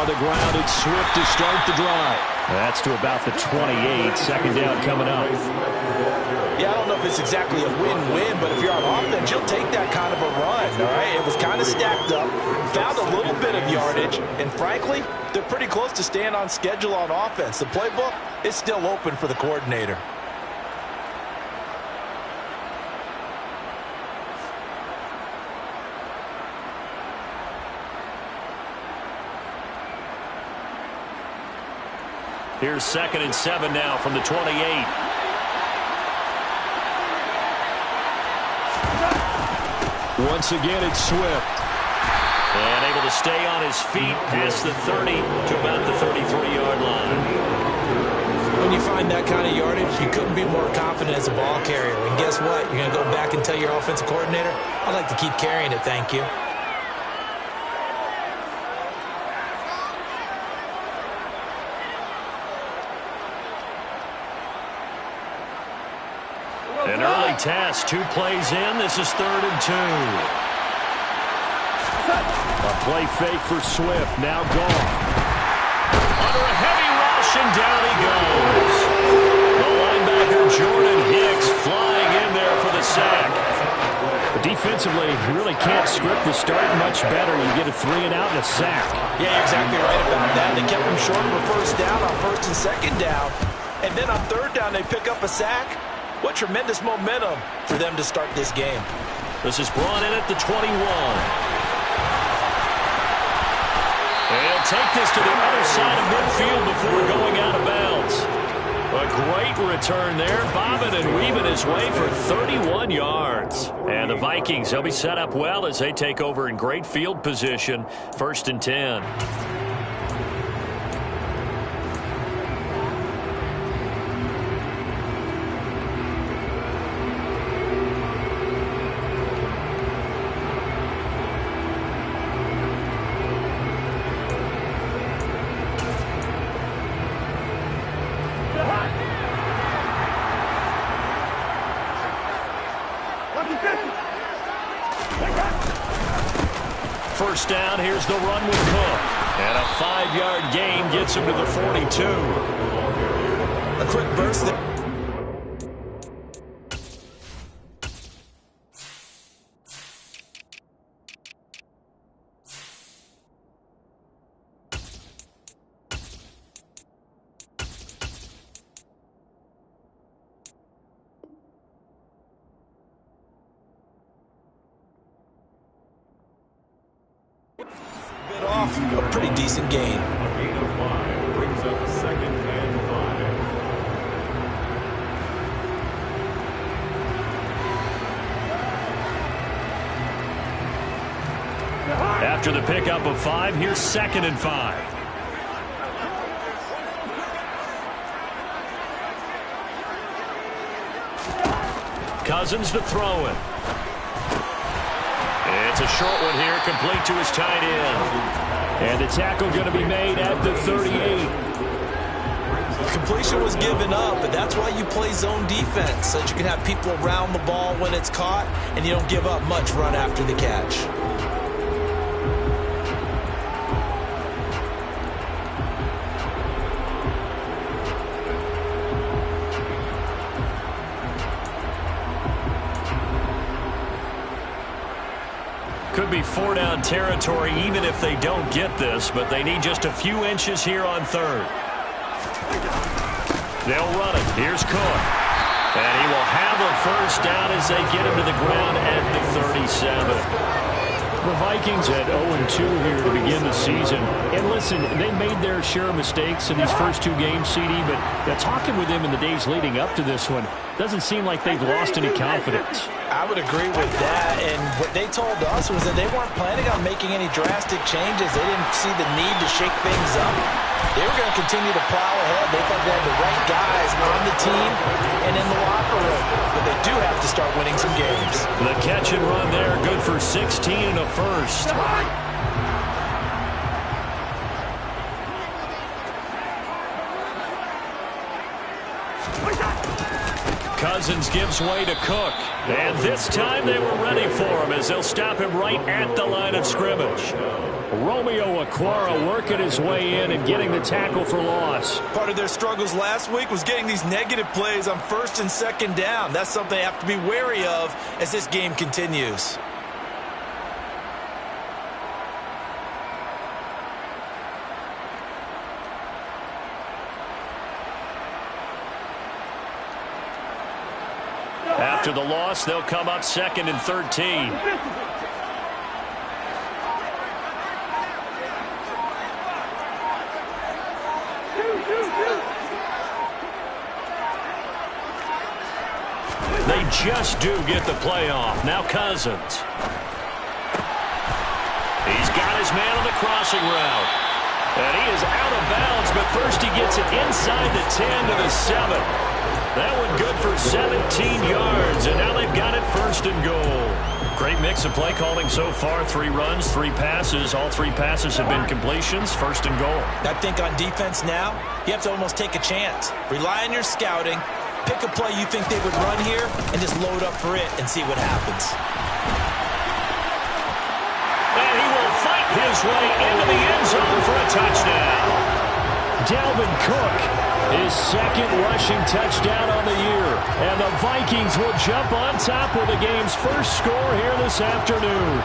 on the ground. It's Swift to start the drive. That's to about the 28. Second down coming up. Yeah, I don't know if it's exactly a win-win, but if you're on offense, you'll take that kind of a run, all right? It was kind of stacked up, found a little bit of yardage, and frankly, they're pretty close to staying on schedule on offense. The playbook is still open for the coordinator. Here's 2nd and 7 now from the 28. Once again, it's Swift. And able to stay on his feet past the 30 to about the 33-yard line. When you find that kind of yardage, you couldn't be more confident as a ball carrier. And guess what? You're going to go back and tell your offensive coordinator, I'd like to keep carrying it, thank you. An early test, 2 plays in. This is 3rd and 2. A play fake for Swift, now gone. Under a heavy rush, and down he goes. The linebacker, Jordan Hicks, flying in there for the sack. But defensively, you really can't script the start much better. You get a 3 and out and a sack. Yeah, you're exactly right about that. They kept him short of a first down on 1st and 2nd down. And then on 3rd down, they pick up a sack. What tremendous momentum for them to start this game. This is brought in at the 21. And he'll take this to the other side of midfield before going out of bounds. A great return there, bobbing and weaving his way for 31 yards. And the Vikings, they'll be set up well as they take over in great field position. 1st and 10. First down, here's the run with Cook. And a 5-yard gain gets him to the 42. A quick burst there. Off a pretty decent gain. A gain of 5 brings up 2nd and 5. After the pickup of 5, here's 2nd and 5. Cousins to throw it. It's a short one here, complete to his tight end. And the tackle going to be made at the 38. Completion was given up, but that's why you play zone defense, so that you can have people around the ball when it's caught, and you don't give up much run after the catch. Could be 4-down territory even if they don't get this, but they need just a few inches here on 3rd. They'll run it. Here's Cook. And he will have a first down as they get him to the ground at the 37. The Vikings at 0-2 here to begin the season. And listen, they made their share of mistakes in these first 2 games, CD, but talking with them in the days leading up to this one, doesn't seem like they've lost any confidence. I would agree with that, and what they told us was that they weren't planning on making any drastic changes. They didn't see the need to shake things up. They were going to continue to plow ahead. They thought they had the right guys on the team and in the locker room, but they do have to start winning some games. The catch and run there, good for 16 and a first. Cousins gives way to Cook. And this time they were ready for him as they'll stop him right at the line of scrimmage. Romeo Okwara working his way in and getting the tackle for loss. Part of their struggles last week was getting these negative plays on first and second down. That's something they have to be wary of as this game continues. After the loss, they'll come up 2nd and 13. They just do get the play off. Now Cousins. He's got his man on the crossing route. And he is out of bounds, but first he gets it inside the 10 to the 7. That one good for 17 yards, and now they've got it 1st and goal. Great mix of play calling so far. 3 runs, 3 passes. All 3 passes have been completions. 1st and goal. I think on defense now, you have to almost take a chance. Rely on your scouting. Pick a play you think they would run here and just load up for it and see what happens. And he will fight his way into the end zone for a touchdown. Dalvin Cook, his 2nd rushing touchdown on the year. And the Vikings will jump on top with the game's first score here this afternoon.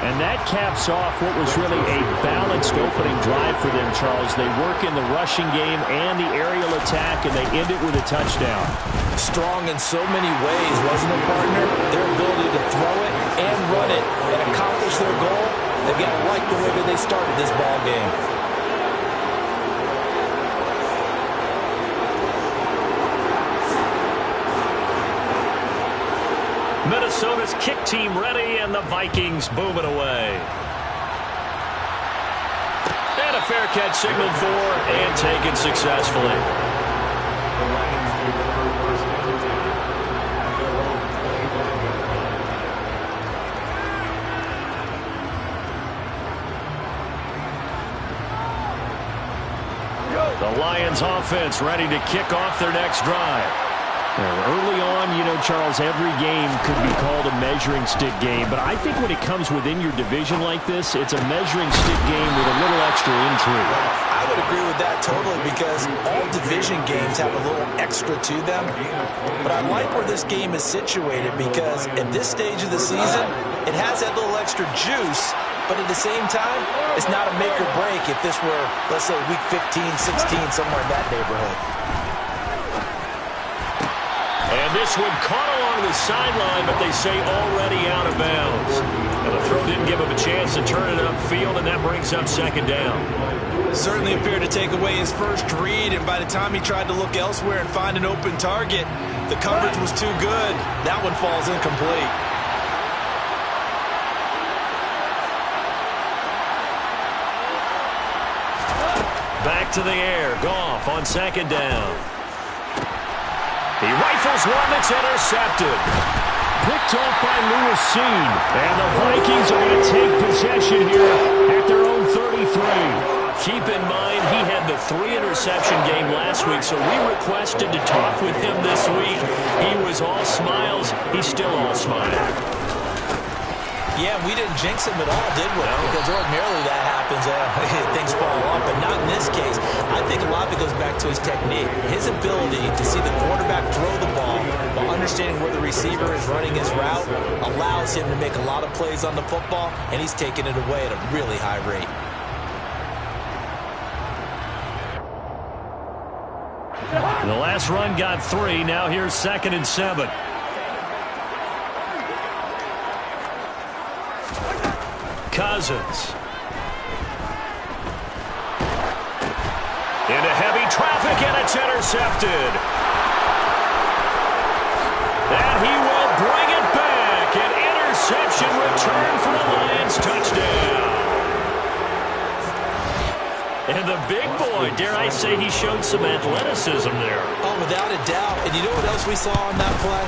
And that caps off what was really a balanced opening drive for them, Charles. They work in the rushing game and the aerial attack, and they end it with a touchdown. Strong in so many ways, wasn't it, partner? Their ability to throw it and run it and accomplish their goal, they've got to like the way that they started this ball game. Minnesota's kick team ready, and the Vikings boom it away. And a fair catch signaled for and taken successfully. The Lions take over 1st and 10 at their own 25. The Lions offense ready to kick off their next drive. Early on, you know, Charles, every game could be called a measuring stick game. But I think when it comes within your division like this, it's a measuring stick game with a little extra intrigue. I would agree with that totally because all division games have a little extra to them. But I like where this game is situated because at this stage of the season, it has that little extra juice. But at the same time, it's not a make or break if this were, let's say, week 15, 16, somewhere in that neighborhood. And this one caught along the sideline, but they say already out of bounds. And the throw didn't give him a chance to turn it upfield, and that brings up 2nd down. Certainly appeared to take away his first read, and by the time he tried to look elsewhere and find an open target, the coverage was too good. That one falls incomplete. Back to the air. Goff on 2nd down. He rifles one that's intercepted. Picked off by Lewis Seen. And the Vikings are going to take possession here at their own 33. Keep in mind, he had the 3-interception game last week, so we requested to talk with him this week. He was all smiles. He's still all smiles. Yeah, we didn't jinx him at all, did we? No. Because ordinarily that happens. Things fall off, but not in this case. I think a lot of it goes back to his technique. His ability to see the quarterback throw the ball while understanding where the receiver is running his route allows him to make a lot of plays on the football, and he's taking it away at a really high rate. The last run got 3. Now here's 2nd and 7. Cousins. Into heavy traffic, and it's intercepted. And he will bring it back. An interception return for the Lions. Touchdown. And the big boy, dare I say, he showed some athleticism there. Oh, without a doubt. And you know what else we saw on that play?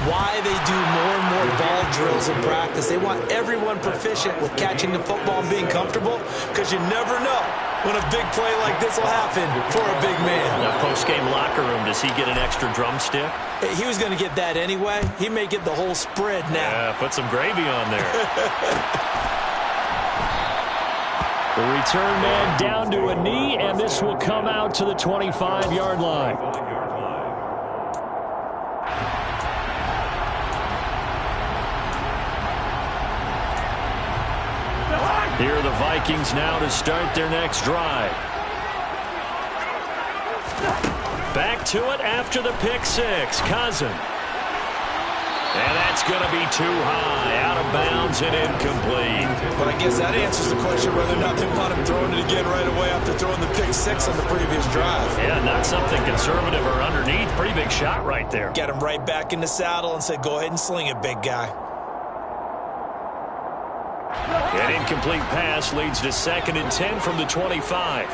why they do more and more ball drills in practice. They want everyone proficient with catching the football and being comfortable, because you never know when a big play like this will happen for a big man. Now, post-game locker room, does he get an extra drumstick? He was going to get that anyway. He may get the whole spread now. Yeah, put some gravy on there. The return man down to a knee, and this will come out to the 25-yard line. Here are the Vikings now to start their next drive. Back to it after the pick six. Cousin. And that's going to be too high. Out of bounds and incomplete. But I guess that answers the question whether or not they want him throwing it again right away after throwing the pick six on the previous drive. Yeah, not something conservative or underneath. Pretty big shot right there. Get him right back in the saddle and say, go ahead and sling it, big guy. An incomplete pass leads to 2nd and 10 from the 25.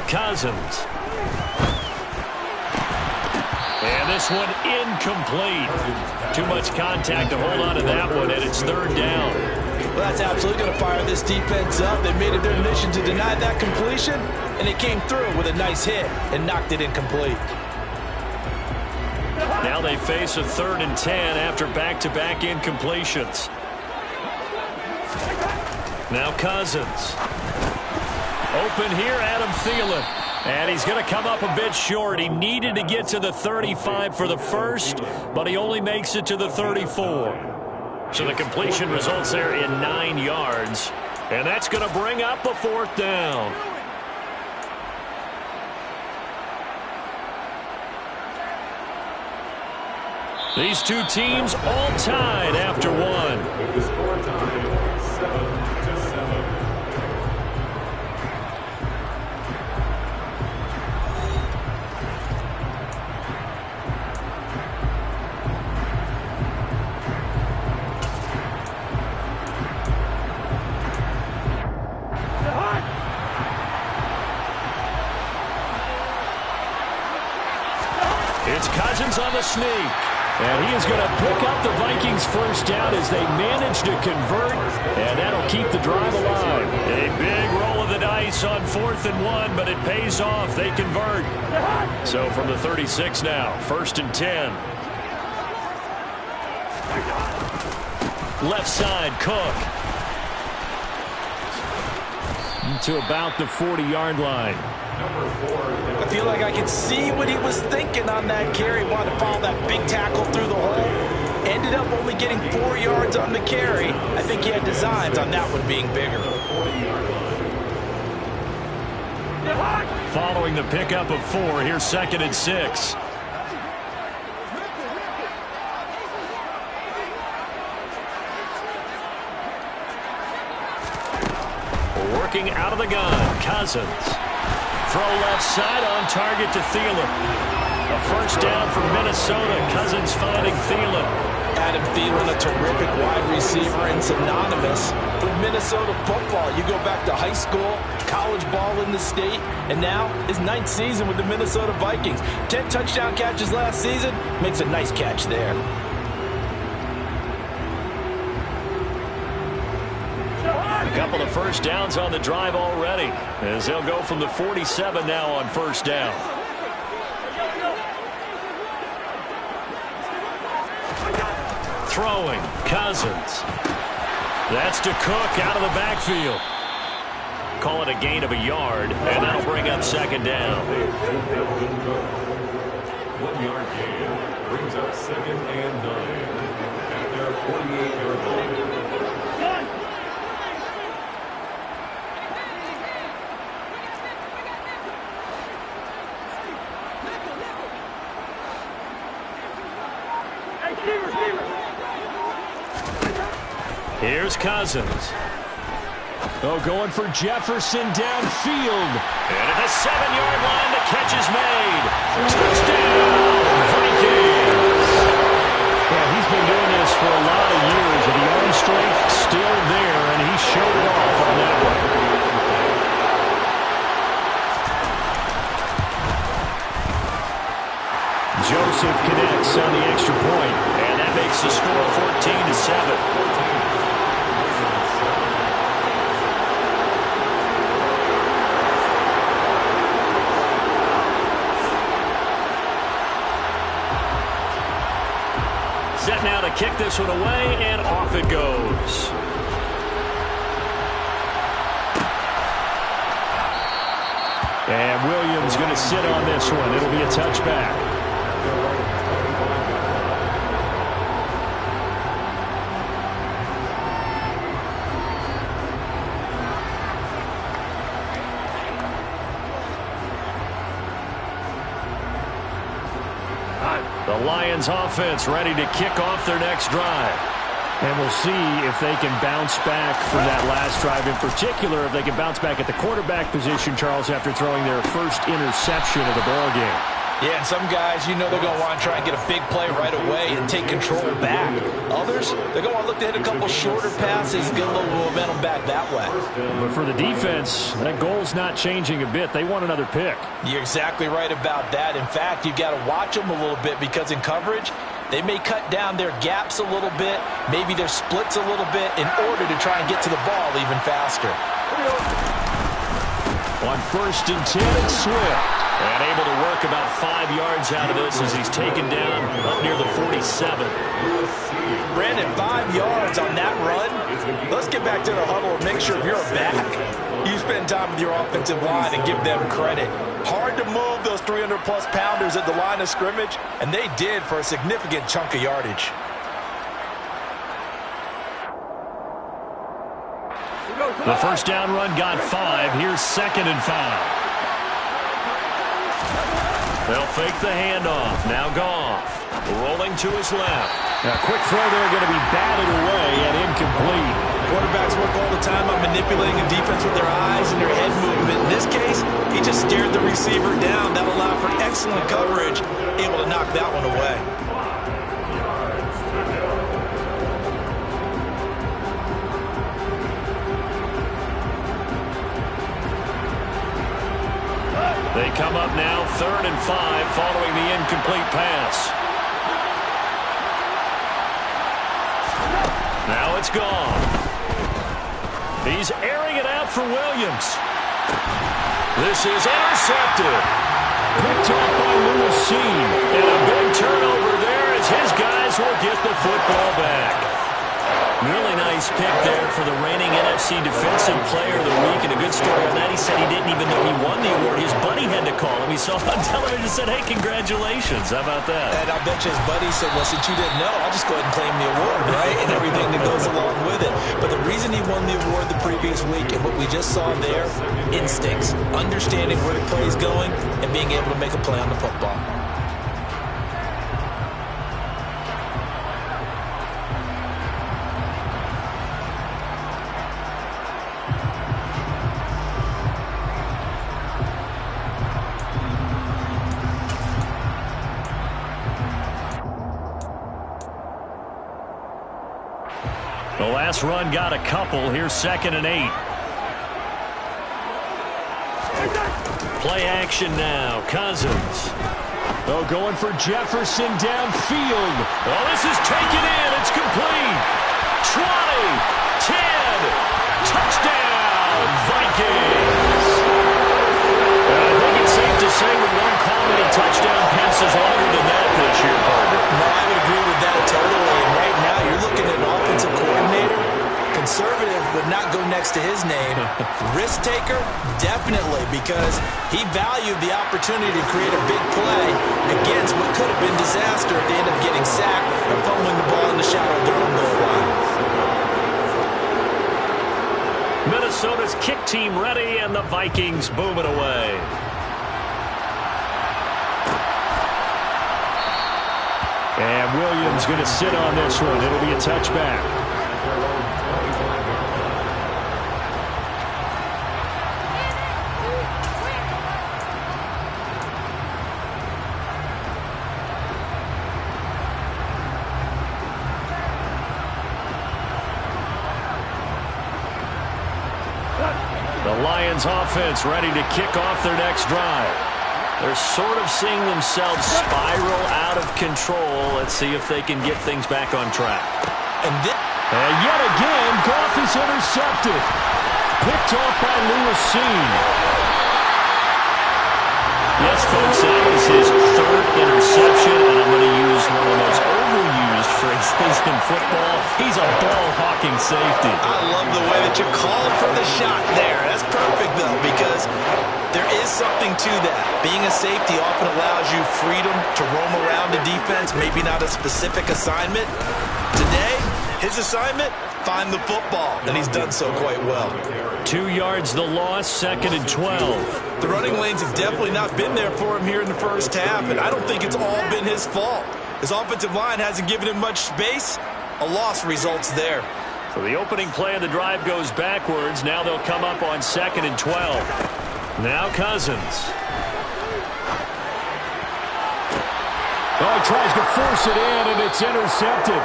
Cousins. And this one incomplete. Too much contact to hold on to that one, and it's 3rd down. Well, that's absolutely going to fire this defense up. They made it their mission to deny that completion, and they came through with a nice hit and knocked it incomplete. Now they face a 3rd and 10 after back-to-back incompletions. Now Cousins. Open here, Adam Thielen. And he's going to come up a bit short. He needed to get to the 35 for the first, but he only makes it to the 34. So the completion results there in 9 yards. And that's going to bring up a 4th down. These two teams all tied after one. With the score tied 7-7. It's Cousins on the sneak. And he is going to pick up the Vikings' first down as they manage to convert, and that'll keep the drive alive. A big roll of the dice on 4th and 1, but it pays off. They convert. So from the 36 now, 1st and 10. Left side, Cook. To about the 40-yard line. I feel like I can see what he was thinking on that carry. Wanted to follow that big tackle through the hole. Ended up only getting 4 yards on the carry. I think he had designs on that one being bigger. Following the pickup of 4, here's 2nd and 6. Working out of the gun, Cousins. Throw left side on target to Thielen. A first down for Minnesota. Cousins finding Thielen. Adam Thielen, a terrific wide receiver and synonymous with Minnesota football. You go back to high school, college ball in the state, and now his 9th season with the Minnesota Vikings. 10 touchdown catches last season. Makes a nice catch there. A couple of first downs on the drive already, as they'll go from the 47 now on first down. Throwing, Cousins. That's to Cook out of the backfield. Call it a gain of a yard, and that'll bring up 2nd down. 1 yard gain brings up 2nd and 9 at their 48-yard line. Here's Cousins. Oh, going for Jefferson downfield. And at the 7-yard line, the catch is made. Touchdown, Vikings. Yeah, he's been doing this for a lot of years, and he always strength still there, and he showed it off on that one. Joseph connects on the extra point, and that makes the score 14-7. Set now to kick this one away, and off it goes. And Williams going to sit on this one. It'll be a touchback. The Lions offense ready to kick off their next drive. And we'll see if they can bounce back from that last drive, in particular if they can bounce back at the quarterback position, Charles, after throwing their first interception of the ball game. Yeah, and some guys, you know they're going to want to try and get a big play right away and take control back. Others, they're going to want to look to hit a couple shorter passes, get a little momentum back that way. But for the defense, that goal's not changing a bit. They want another pick. You're exactly right about that. In fact, you've got to watch them a little bit because in coverage, they may cut down their gaps a little bit, maybe their splits a little bit in order to try and get to the ball even faster. On 1st and 10, it's Swift. And able to work about 5 yards out of this as he's taken down up near the 47. Brandon, 5 yards on that run. Let's get back to the huddle and make sure you're back. You spend time with your offensive line and give them credit. Hard to move those 300-plus pounders at the line of scrimmage, and they did for a significant chunk of yardage. The first down run got 5. Here's 2nd and 5. They'll fake the handoff. Now Goff rolling to his left. A quick throw there going to be batted away and incomplete. Quarterbacks work all the time on manipulating a defense with their eyes and their head movement. In this case, he just stared the receiver down. That allowed for excellent coverage, able to knock that one away. They come up now 3rd and 5 following the incomplete pass. Now it's gone. He's airing it out for Williams. This is intercepted. Picked off by Lewis Seen. And a big turnover there as his guys will get the football back. Really nice pick there for the reigning NFC Defensive Player of the Week. And a good story on that. He said he didn't even know he won the award. His buddy had to call him. He saw it on television and said, hey, congratulations. How about that? And I'll bet you his buddy said, well, since you didn't know, I'll just go ahead and claim the award, right? And everything that goes along with it. But the reason he won the award the previous week and what we just saw there, instincts, understanding where the play is going, and being able to make a play on the football. The last run got a couple. Here's 2nd and 8. Play action now. Cousins. Oh, going for Jefferson downfield. Oh, this is taken in. It's complete. 20, 10, touchdown, Vikings. I think it's safe to say we won't call many touchdown passes longer than that this year, partner. No, I would agree with that totally. And right now, you're looking at an offensive coordinator. Conservative would not go next to his name. Risk taker, definitely, because he valued the opportunity to create a big play against what could have been disaster if they end up getting sacked and fumbling the ball in the shadow of their own goal line. Minnesota's kick team ready, and the Vikings booming away. And Williams going to sit on this one. It'll be a touchback. Lions offense ready to kick off their next drive. They're sort of seeing themselves spiral out of control. Let's see if they can get things back on track. And yet again, Goff is intercepted. Picked off by Lewis. Yes, folks, that was his third interception, and I'm going to use one of the most overused phrases in football. He's a ball-hawking safety. I love the way that you called for the shot there. That's perfect, though, because there is something to that. Being a safety often allows you freedom to roam around the defense, maybe not a specific assignment. Today, his assignment, find the football, and he's done so quite well. 2 yards the loss, 2nd and 12. The running lanes have definitely not been there for him here in the first half, and I don't think it's all been his fault. His offensive line hasn't given him much space. A loss results there. So the opening play of the drive goes backwards. Now they'll come up on 2nd and 12. Now Cousins. Oh, he tries to force it in, and it's intercepted.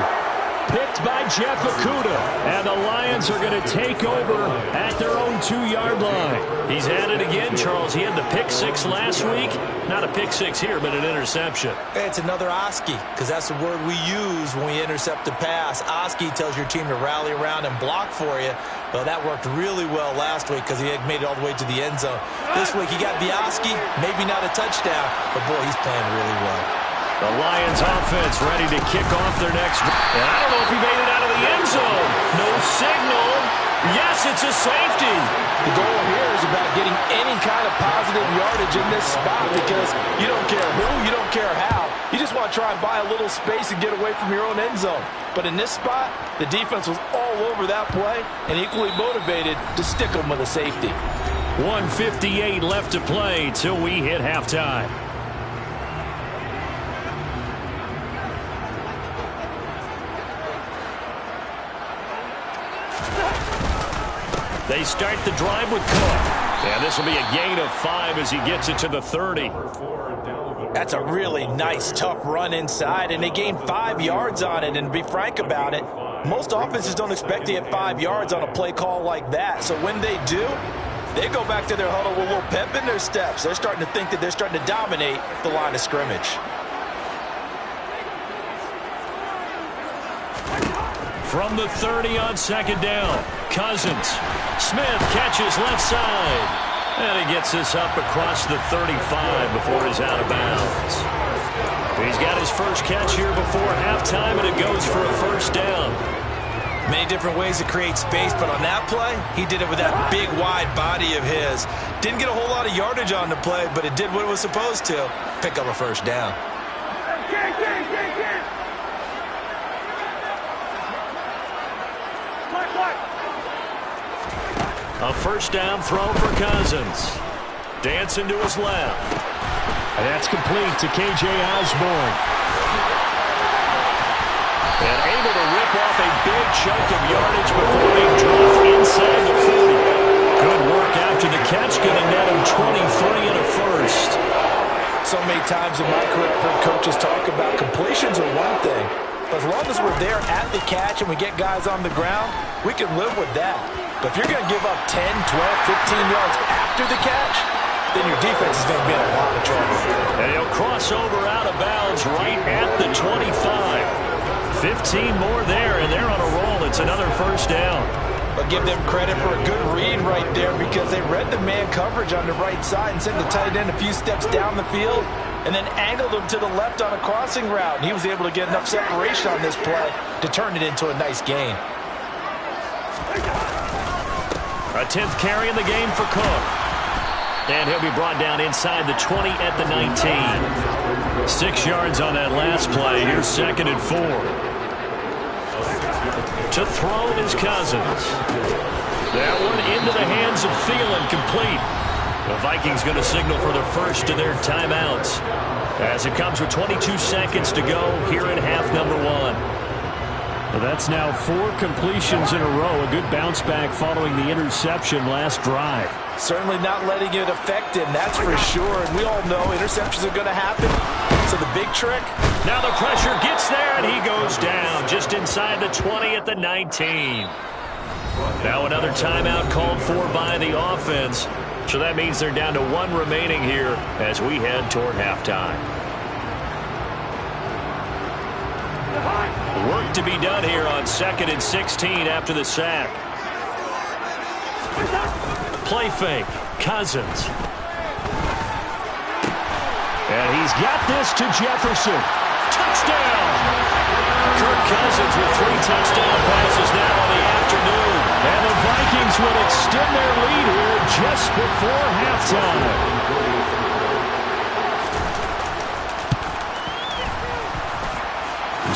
Picked by Jeff Okudah. And the Lions are going to take over at their own 2-yard line. He's at it again, Charles. He had the pick six last week. Not a pick six here, but an interception. Hey, it's another Oski, because that's the word we use when we intercept a pass. Oski tells your team to rally around and block for you. Well, that worked really well last week because he had made it all the way to the end zone. This week he got the Oski, maybe not a touchdown, but boy, he's playing really well. The Lions offense ready to kick off their next. And I don't know if he made it out of the end zone. No signal. Yes, it's a safety. The goal here is about getting any kind of positive yardage in this spot because you don't care who, you don't care how. You just want to try and buy a little space and get away from your own end zone. But in this spot, the defense was all over that play and equally motivated to stick them with a safety. 1:58 left to play till we hit halftime. They start the drive with Cook. And this will be a gain of 5 as he gets it to the 30. That's a really nice, tough run inside, and they gained 5 yards on it. And to be frank about it, most offenses don't expect to get 5 yards on a play call like that. So when they do, they go back to their huddle with a little pep in their steps. They're starting to think that they're starting to dominate the line of scrimmage. From the 30 on 2nd down, Cousins. Smith catches left side. And he gets this up across the 35 before he's out of bounds. He's got his first catch here before halftime, and it goes for a first down. Many different ways to create space, but on that play, he did it with that big, wide body of his. Didn't get a whole lot of yardage on the play, but it did what it was supposed to. Pick up a first down. A first down throw for Cousins. Dancing to his left. And that's complete to K.J. Osborne. And able to rip off a big chunk of yardage before being dropped inside the 40. Good work after the catch, going to net him 23 and a first. So many times in my career, I've heard coaches talk about completions are one thing. But as long as we're there at the catch and we get guys on the ground, we can live with that. But if you're going to give up 10, 12, 15 yards after the catch, then your defense is going to be in a lot of trouble. And he'll cross over out of bounds right at the 25. 15 more there, and they're on a roll. It's another first down. But give them credit for a good read right there because they read the man coverage on the right side and sent the tight end a few steps down the field and then angled him to the left on a crossing route. And he was able to get enough separation on this play to turn it into a nice gain. A 10th carry in the game for Cook. And he'll be brought down inside the 20 at the 19. 6 yards on that last play. Here's 2nd and 4. To throw is Cousins. That one into the hands of Thielen, complete. The Vikings going to signal for the first of their timeouts as it comes with 22 seconds to go here in half number 1. Well, that's now 4 completions in a row. A good bounce back following the interception last drive. Certainly not letting it affect him, that's for sure. And we all know interceptions are going to happen. So the big trick. Now the pressure gets there, and he goes down just inside the 20 at the 19. Now another timeout called for by the offense. So that means they're down to 1 remaining here as we head toward halftime. Work to be done here on 2nd and 16 after the sack. Play fake. Cousins. And he's got this to Jefferson. Touchdown! Kirk Cousins with 3 touchdown passes now on the afternoon. And the Vikings will extend their lead here just before halftime.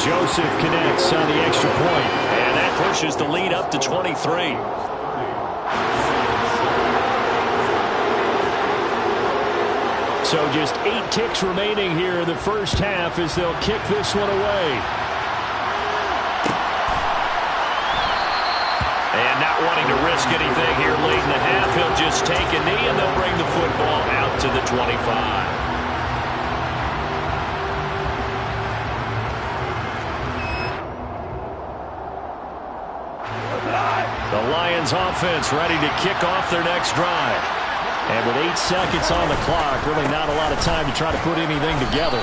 Joseph connects on the extra point. And that pushes the lead up to 23. So just 8 ticks remaining here in the first half as they'll kick this one away. And not wanting to risk anything here late in the half, he'll just take a knee and they'll bring the football out to the 25. The Lions offense ready to kick off their next drive. And with 8 seconds on the clock, really not a lot of time to try to put anything together.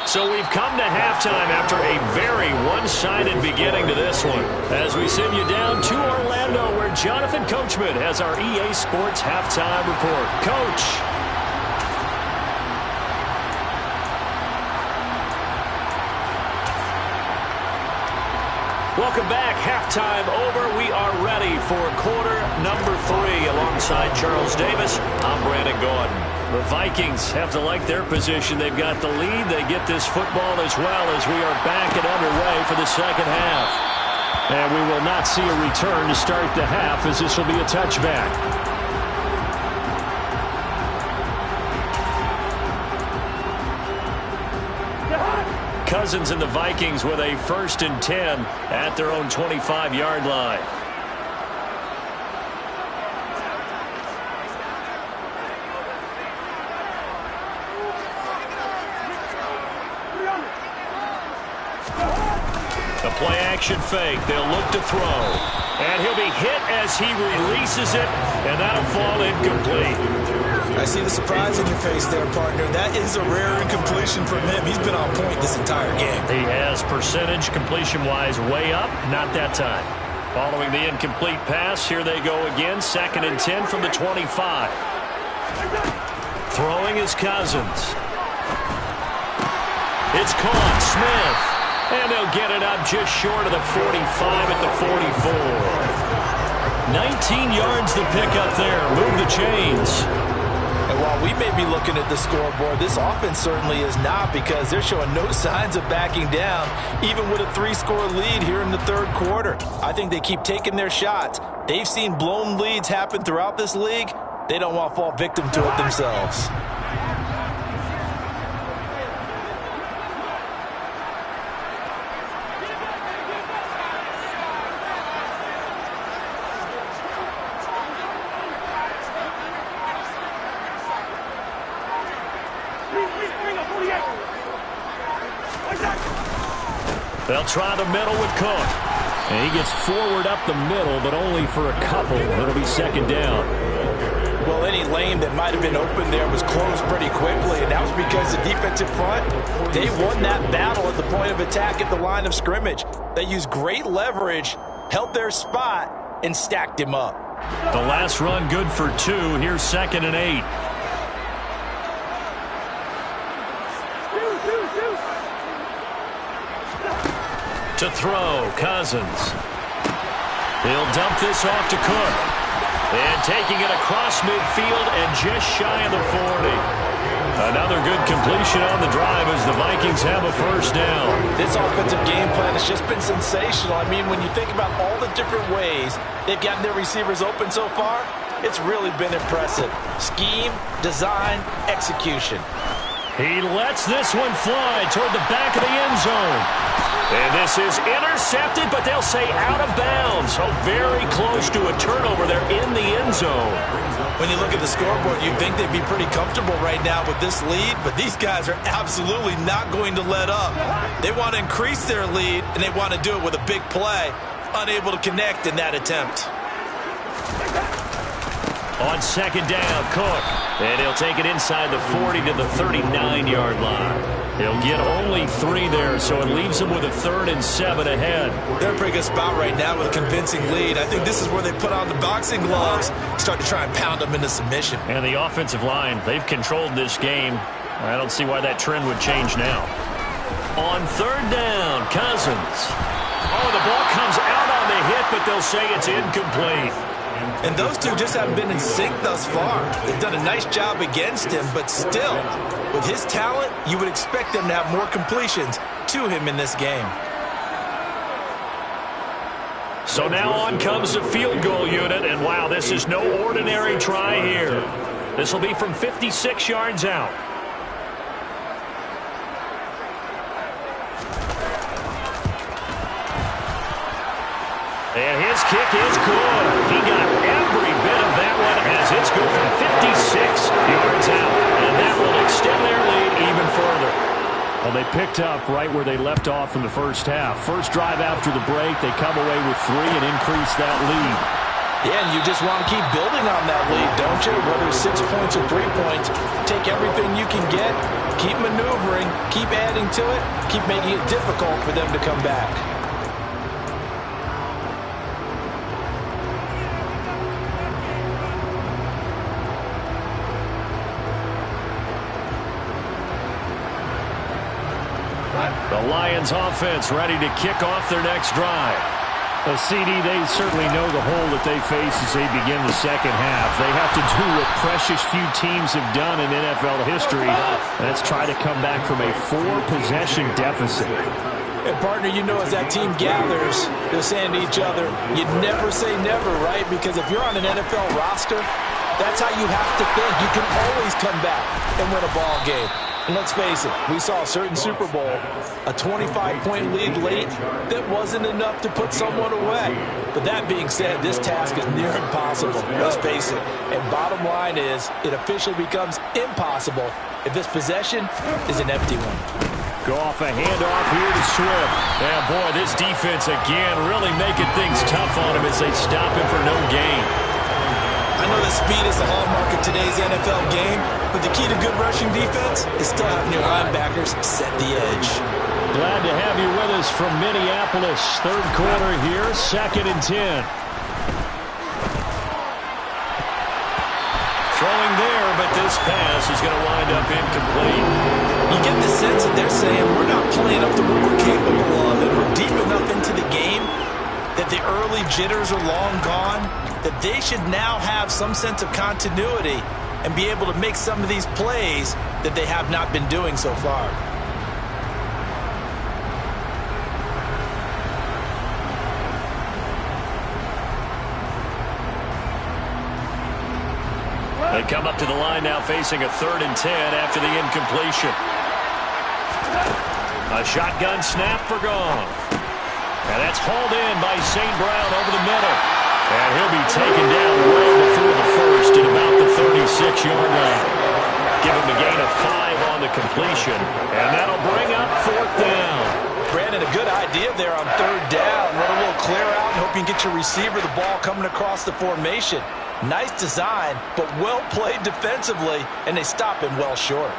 So we've come to halftime after a very one-sided beginning to this one. As we send you down to Orlando, where Jonathan Coachman has our EA Sports halftime report. Coach. Welcome back. Halftime over. We are ready for quarter number 3. Alongside Charles Davis, I'm Brandon Gordon. The Vikings have to like their position. They've got the lead. They get this football as well as we are back and underway for the second half. And we will not see a return to start the half as this will be a touchback. Cousins and the Vikings with a 1st and 10 at their own 25-yard line. The play-action fake. They'll look to throw. And he'll be hit as he releases it, and that'll fall incomplete. I see the surprise in your face there, partner. That is a rare incompletion from him. He's been on point this entire game. He has percentage completion-wise way up. Not that time. Following the incomplete pass, here they go again. 2nd and 10 from the 25. Throwing is Cousins. It's caught. Smith. And they'll get it up just short of the 45 at the 44. 19 yards to pick up there. Move the chains. And while we may be looking at the scoreboard, this offense certainly is not, because they're showing no signs of backing down, even with a 3-score lead here in the 3rd quarter. I think they keep taking their shots. They've seen blown leads happen throughout this league. They don't want to fall victim to it themselves. They'll try the middle with Cook. And he gets forward up the middle, but only for a couple. It'll be 2nd down. Well, any lane that might have been open there was closed pretty quickly, and that was because the defensive front, they won that battle at the point of attack at the line of scrimmage. They used great leverage, held their spot, and stacked him up. The last run good for 2. Here's 2nd and 8. To throw, Cousins. He'll dump this off to Cook. And taking it across midfield and just shy of the 40. Another good completion on the drive as the Vikings have a 1st down. This offensive game plan has just been sensational. I mean, when you think about all the different ways they've gotten their receivers open so far, it's really been impressive. Scheme, design, execution. He lets this one fly toward the back of the end zone. And this is intercepted, but they'll say out of bounds. So very close to a turnover there in the end zone. When you look at the scoreboard, you'd think they'd be pretty comfortable right now with this lead, but these guys are absolutely not going to let up. They want to increase their lead, and they want to do it with a big play. Unable to connect in that attempt. On second down, Cook. And he'll take it inside the 40 to the 39-yard line. He'll get only 3 there, so it leaves him with a 3rd and 7 ahead. They're in a pretty good spot right now with a convincing lead. I think this is where they put on the boxing gloves, start to try and pound them into submission. And the offensive line, they've controlled this game. I don't see why that trend would change now. On 3rd down, Cousins. Oh, the ball comes out on the hit, but they'll say it's incomplete. And those two just haven't been in sync thus far. They've done a nice job against him, but still, with his talent, you would expect them to have more completions to him in this game. So now on comes the field goal unit, and wow, this is no ordinary try here. This will be from 56 yards out. And his kick is good. He got every bit of that one as it's good from 56 yards out. And that will extend their lead even further. Well, they picked up right where they left off in the first half. First drive after the break, they come away with 3 and increase that lead. Yeah, and you just want to keep building on that lead, don't you? Whether it's 6 points or 3 points, take everything you can get, keep maneuvering, keep adding to it, keep making it difficult for them to come back. The Lions offense ready to kick off their next drive. The CD, they certainly know the hole that they face as they begin the second half. They have to do what precious few teams have done in NFL history. That's try to come back from a 4-possession deficit. And partner, you know, as that team gathers, they're saying to each other, you never say never, right? Because if you're on an NFL roster, that's how you have to think. You can always come back and win a ball game. And let's face it, we saw a certain Super Bowl, a 25-point lead late that wasn't enough to put someone away. But that being said, this task is near impossible. Let's face it. And bottom line is, it officially becomes impossible if this possession is an empty one. Go off a handoff here to Swift. And boy, this defense again really making things tough on him as they stop him for no gain. I know that speed is the hallmark of today's NFL game, but the key to good rushing defense is still having your linebackers set the edge. Glad to have you with us from Minneapolis. Third quarter here, 2nd and 10. Throwing there, but this pass is going to wind up incomplete. You get the sense that they're saying we're not playing up to what we're capable of, and we're deep enough into the game that the early jitters are long gone, that they should now have some sense of continuity and be able to make some of these plays that they have not been doing so far. They come up to the line now facing a 3rd and 10 after the incompletion. A shotgun snap for Goff. And that's hauled in by St. Brown over the middle. And he'll be taken down way before the first at about the 36-yard line. Give him a gain of 5 on the completion. And that'll bring up 4th down. Brandon, a good idea there on 3rd down. Run a little clear out and hope you can get your receiver the ball coming across the formation. Nice design, but well played defensively, and they stop him well short.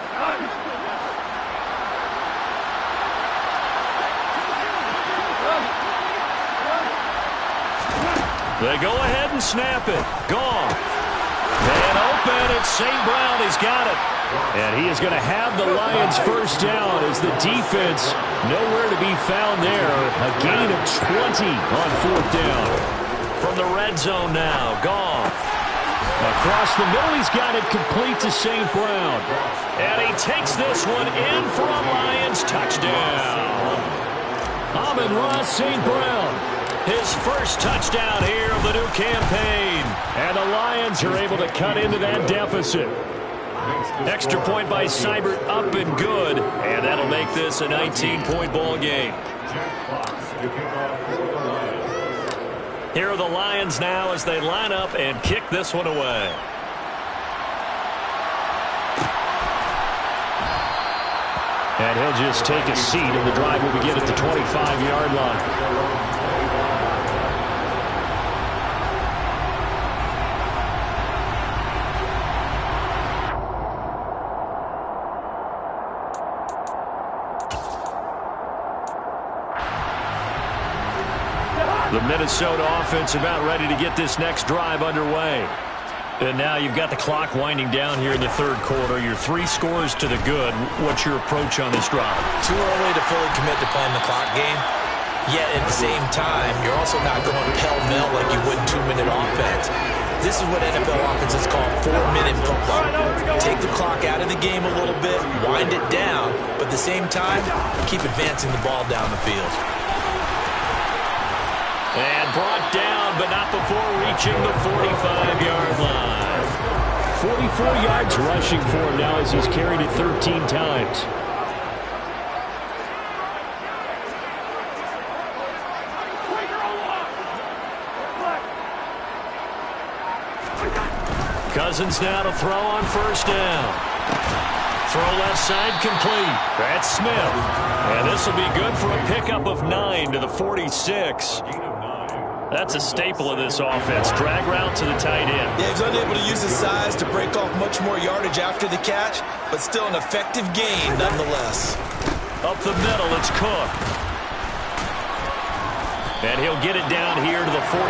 They go ahead and snap it. Gone. And open, it's St. Brown. He's got it. And he is going to have the Lions first down as the defense nowhere to be found there. A gain of 20 on 4th down. From the red zone now, Goff. Across the middle, he's got it complete to St. Brown. And he takes this one in for a Lions touchdown. Amon-Ra St. Brown. His first touchdown here of the new campaign. And the Lions are able to cut into that deficit. Extra point by Seibert, up and good. And that'll make this a 19-point ball game. Jack Fox to kick off for the Lions. Here are the Lions now as they line up and kick this one away. And he'll just take a seat, and the drive will begin at the 25-yard line. The Minnesota offense about ready to get this next drive underway. And now you've got the clock winding down here in the third quarter. Your 3 scores to the good. What's your approach on this drive? Too early to fully commit to playing the clock game. Yet at the same time, you're also not going pell-mell like you would in 2-minute offense. This is what NFL offenses call 4-minute football. Take the clock out of the game a little bit, wind it down, but at the same time, keep advancing the ball down the field. And brought down, but not before reaching the 45-yard line. 44 yards rushing for him now as he's carried it 13 times. Cousins now to throw on first down. Throw left side complete. That's Smith. And this will be good for a pickup of 9 to the 46. That's a staple of this offense. Drag route to the tight end. Yeah, he's unable to use his size to break off much more yardage after the catch, but still an effective gain nonetheless. Up the middle, it's Cook. And he'll get it down here to the 43.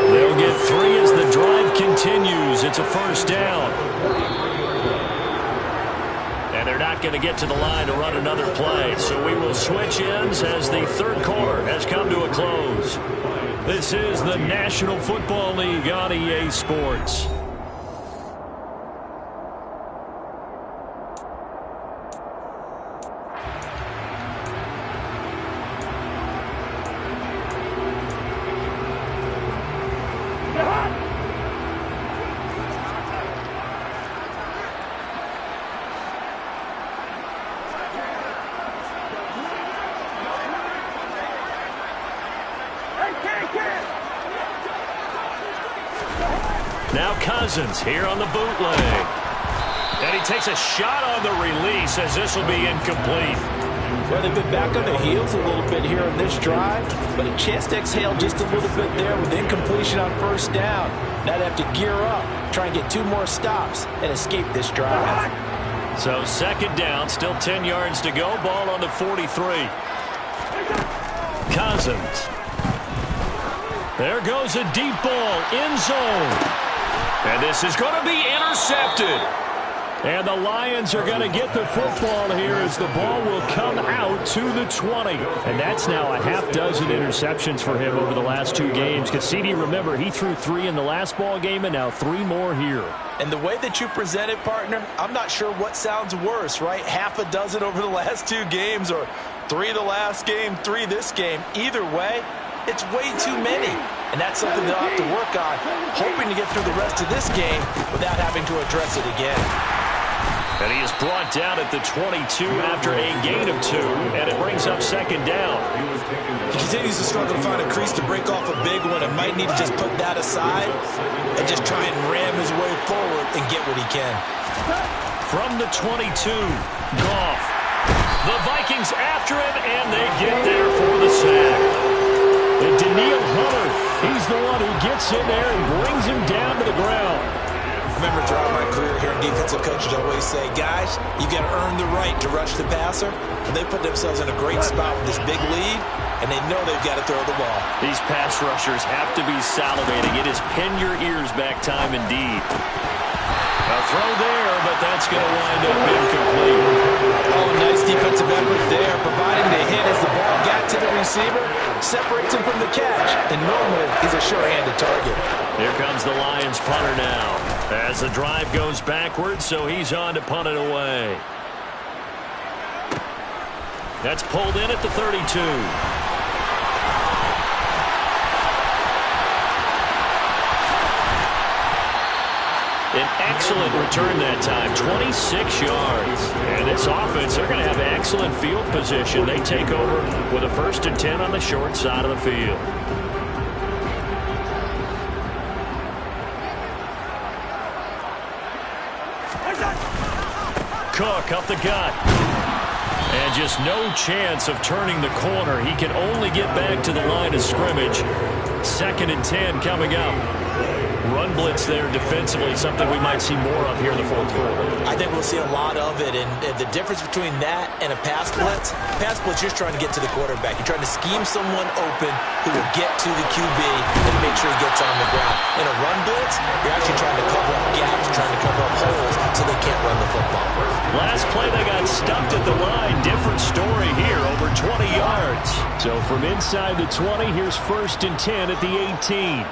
They'll get 3 as the drive continues. It's a first down. And they're not going to get to the line to run another play. So we will switch ends as the third quarter has come to a close. This is the National Football League on EA Sports. Now Cousins here on the bootleg. And he takes a shot on the release as this will be incomplete. Well, they've been back on their heels a little bit here on this drive, but a chance to exhale just a little bit there with incompletion on first down. Now they have to gear up, try and get 2 more stops, and escape this drive. So second down, still 10 yards to go. Ball on the 43. Cousins. There goes a deep ball, end zone. And this is going to be intercepted. And the Lions are going to get the football here as the ball will come out to the 20. And that's now a half dozen interceptions for him over the last 2 games. Because CD, remember, he threw 3 in the last ball game and now 3 more here. And the way that you present it, partner, I'm not sure what sounds worse, right? Half a dozen over the last 2 games or 3 the last game, 3 this game. Either way, it's way too many. And that's something they'll have to work on, hoping to get through the rest of this game without having to address it again. And he is brought down at the 22 after a gain of 2, and it brings up second down. He continues to struggle to find a crease to break off a big one and might need to just put that aside and just try and ram his way forward and get what he can. From the 22, Goff. The Vikings after him, and they get there for the sack. And Daniil Hunter, he's the one who gets in there and brings him down to the ground. I remember throughout my career here, defensive coaches always say, guys, you got to earn the right to rush the passer. And they put themselves in a great spot with this big lead, and they know they've got to throw the ball. These pass rushers have to be salivating. It is pin your ears back time indeed. A throw there, but that's going to wind up incomplete. Oh, nice defensive effort there, providing the hit as the ball got to the receiver, separates him from the catch, and normally he's a sure-handed target. Here comes the Lions punter now, as the drive goes backwards, so he's on to punt it away. That's pulled in at the 32. An excellent return that time, 26 yards. And this offense, they're going to have excellent field position. They take over with a 1st and 10 on the short side of the field. Cook up the gut. And just no chance of turning the corner. He can only get back to the line of scrimmage. 2nd and 10 coming up. Run blitz there defensively, something we might see more of here in the 4th quarter. I think we'll see a lot of it, and the difference between that and a pass blitz, you're trying to get to the quarterback. You're trying to scheme someone open who will get to the QB and make sure he gets on the ground. In a run blitz, you're actually trying to cover up gaps, trying to cover up holes so they can't run the football. Last play, they got stuffed at the line. Different story here, over 20 yards. So from inside the 20, here's 1st and 10 at the 18.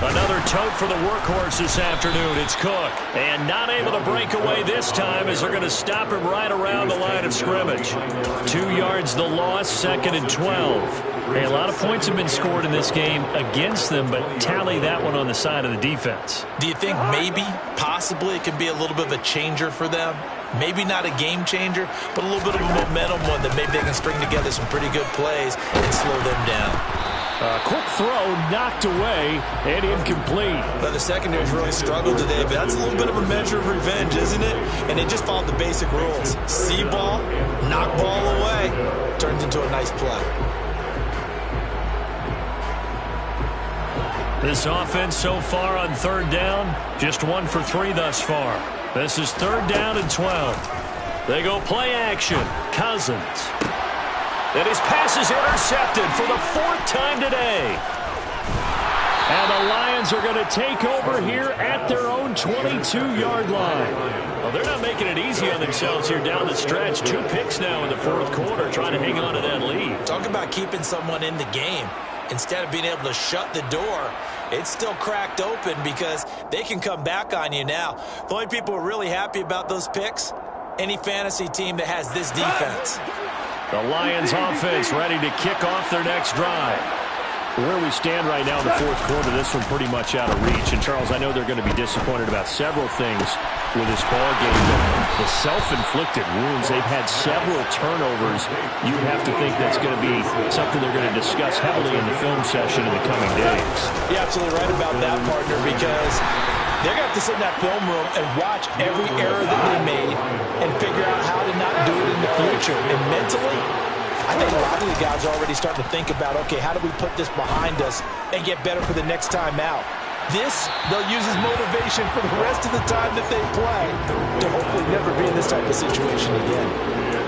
Another tote for the workhorse this afternoon. It's Cook. And not able to break away this time as they're going to stop him right around the line of scrimmage. 2 yards the loss, 2nd and 12. Hey, a lot of points have been scored in this game against them, but tally that one on the side of the defense. Do you think maybe, possibly, it can be a little bit of a changer for them? Maybe not a game changer, but a little bit of a momentum one that maybe they can string together some pretty good plays and slow them down. Quick throw, knocked away, and incomplete. But the secondary's really struggled today, but that's a little bit of a measure of revenge, isn't it? And they just followed the basic rules. See ball, knock ball away, turns into a nice play. This offense so far on 3rd down, just 1 for 3 thus far. This is 3rd down and 12. They go play action. Cousins. And his pass is intercepted for the 4th time today. And the Lions are going to take over here at their own 22-yard line. Well, they're not making it easy on themselves here down the stretch. 2 picks now in the 4th quarter, trying to hang on to that lead. Talk about keeping someone in the game. Instead of being able to shut the door, it's still cracked open because they can come back on you now. The only people who are really happy about those picks, any fantasy team that has this defense. The Lions offense ready to kick off their next drive. Where we stand right now in the 4th quarter, this one pretty much out of reach. And, Charles, I know they're going to be disappointed about several things with this ball game. The self-inflicted wounds, they've had several turnovers. You'd have to think that's going to be something they're going to discuss heavily in the film session in the coming days. You're absolutely right about that, partner, because they're going to have to sit in that film room and watch every error that they made and figure out how to not do it in the future. And mentally, I think a lot of the guys are already starting to think about, okay, how do we put this behind us and get better for the next time out? This, they'll use as motivation for the rest of the time that they play to hopefully never be in this type of situation again.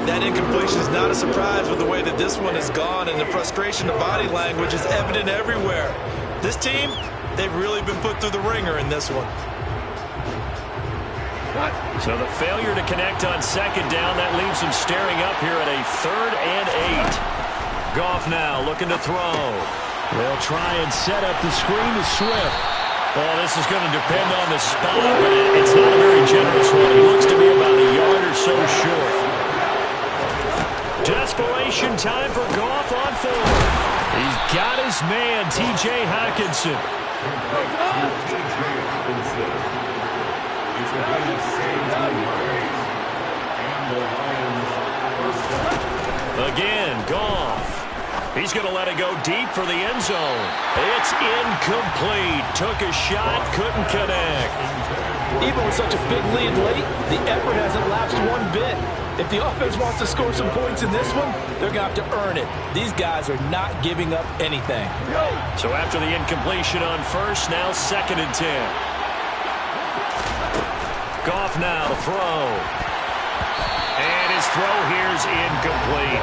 That incompletion is not a surprise with the way that this one has gone, and the frustration of body language is evident everywhere. This team, they've really been put through the ringer in this one. So the failure to connect on 2nd down, that leaves them staring up here at a 3rd and 8. Goff now looking to throw. They'll try and set up the screen to Swift. Oh, this is going to depend on the spot, but it's not a very generous one. He looks to be about a yard or so short. Desperation time for Goff on 4. He's got his man, T.J. Hockenson. Again, Goff. He's going to let it go deep for the end zone. It's incomplete. Took a shot, couldn't connect. Even with such a big lead late, the effort hasn't lapsed one bit. If the offense wants to score some points in this one, they're going to have to earn it. These guys are not giving up anything. So after the incompletion on 1st, now 2nd and 10. Goff now to throw. And his throw here is incomplete.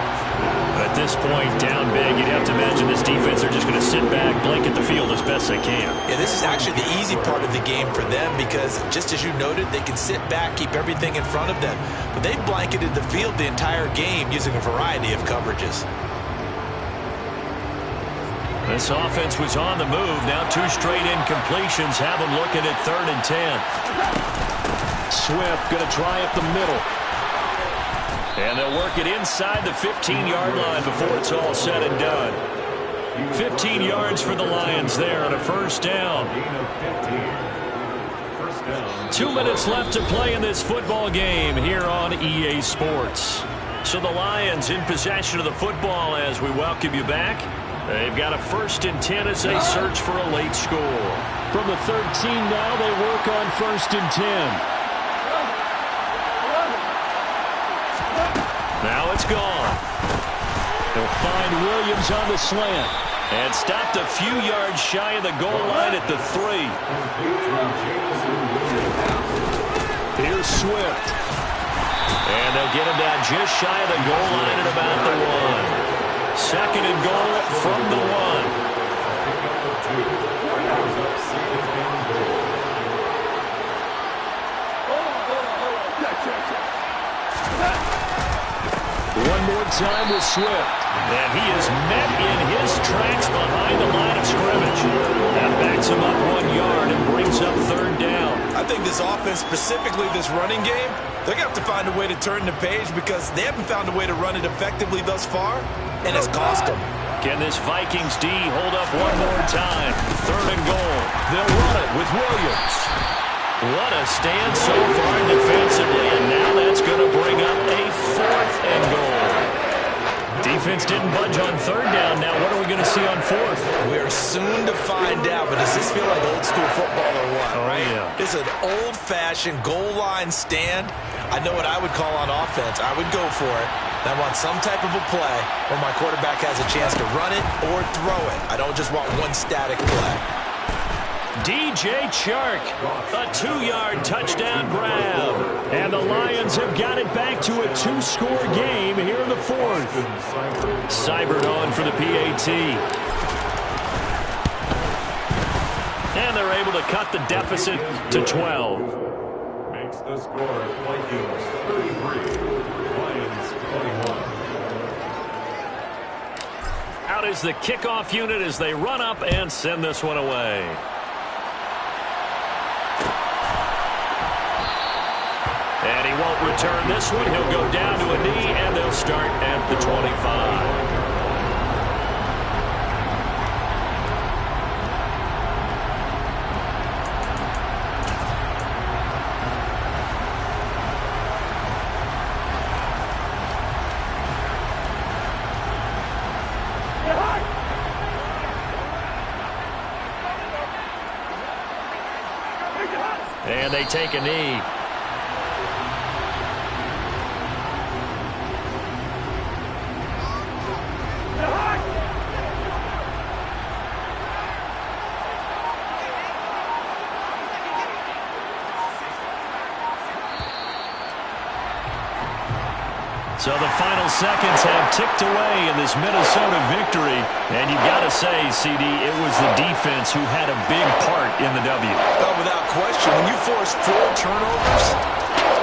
At this point, down big, you'd have to imagine this defense, they're just going to sit back, blanket the field as best they can. Yeah, this is actually the easy part of the game for them because, just as you noted, they can sit back, keep everything in front of them. But they've blanketed the field the entire game using a variety of coverages. This offense was on the move. Now 2 straight incompletions have them looking at 3rd and 10. Swift going to try up the middle. And they'll work it inside the 15-yard line before it's all said and done. 15 yards for the Lions there on a first down. Gain of 15. First down. 2 minutes left to play in this football game here on EA Sports. So the Lions in possession of the football as we welcome you back. They've got a 1st and 10 as they search for a late score. From the 13 now, they work on 1st and 10. Now it's gone. They'll find Williams on the slant. And stopped a few yards shy of the goal line at the 3. Here's Swift. And they'll get him down just shy of the goal line at about the 1. 2nd and goal from the 1. One more time with Swift. And he is met in his tracks behind the line of scrimmage. That backs him up 1 yard and brings up 3rd down. I think this offense, specifically this running game, they're going to have to find a way to turn the page because they haven't found a way to run it effectively thus far, and it's cost them. Can this Vikings D hold up one more time? 3rd and goal. They'll run it with Williams. What a stand so far defensively, and now that's going to bring up a 4th and goal. Defense didn't budge on 3rd down. Now what are we going to see on 4th? We're soon to find out, but does this feel like old school football or what, right? Yeah. It's an old-fashioned goal line stand. I know what I would call on offense. I would go for it. I want some type of a play where my quarterback has a chance to run it or throw it. I don't just want one static play. DJ Chark, a 2-yard touchdown grab. And the Lions have got it back to a 2-score game here in the 4th. Seibert on for the PAT. And they're able to cut the deficit to 12. Makes the score Vikings 33, Lions 21. Out is the kickoff unit as they run up and send this one away. And he won't return this one. He'll go down to a knee, and they'll start at the 25. And they take a knee. So the final seconds have ticked away in this Minnesota victory. And you've got to say, CD, it was the defense who had a big part in the W. Oh, without question. When you force 4 turnovers,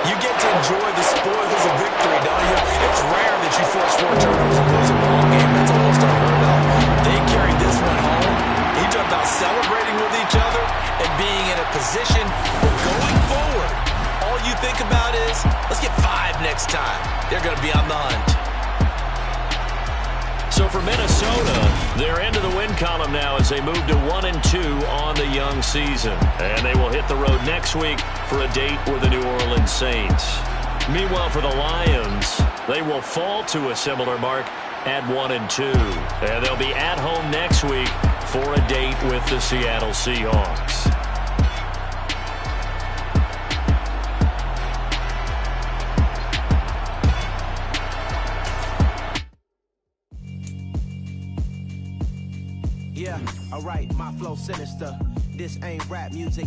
you get to enjoy the spoils of victory, don't you? It's rare that you force 4 turnovers and lose a ball game. That's almost unheard of. They carried this one home. You talk about celebrating with each other and being in a position where going forward, all you think about is, let's get 5 next time. They're going to be on the hunt. So for Minnesota, they're into the win column now as they move to 1-2 on the young season. And they will hit the road next week for a date with the New Orleans Saints. Meanwhile, for the Lions, they will fall to a similar mark at 1-2. And they'll be at home next week for a date with the Seattle Seahawks. Yeah, alright, my flow sinister. This ain't rap music.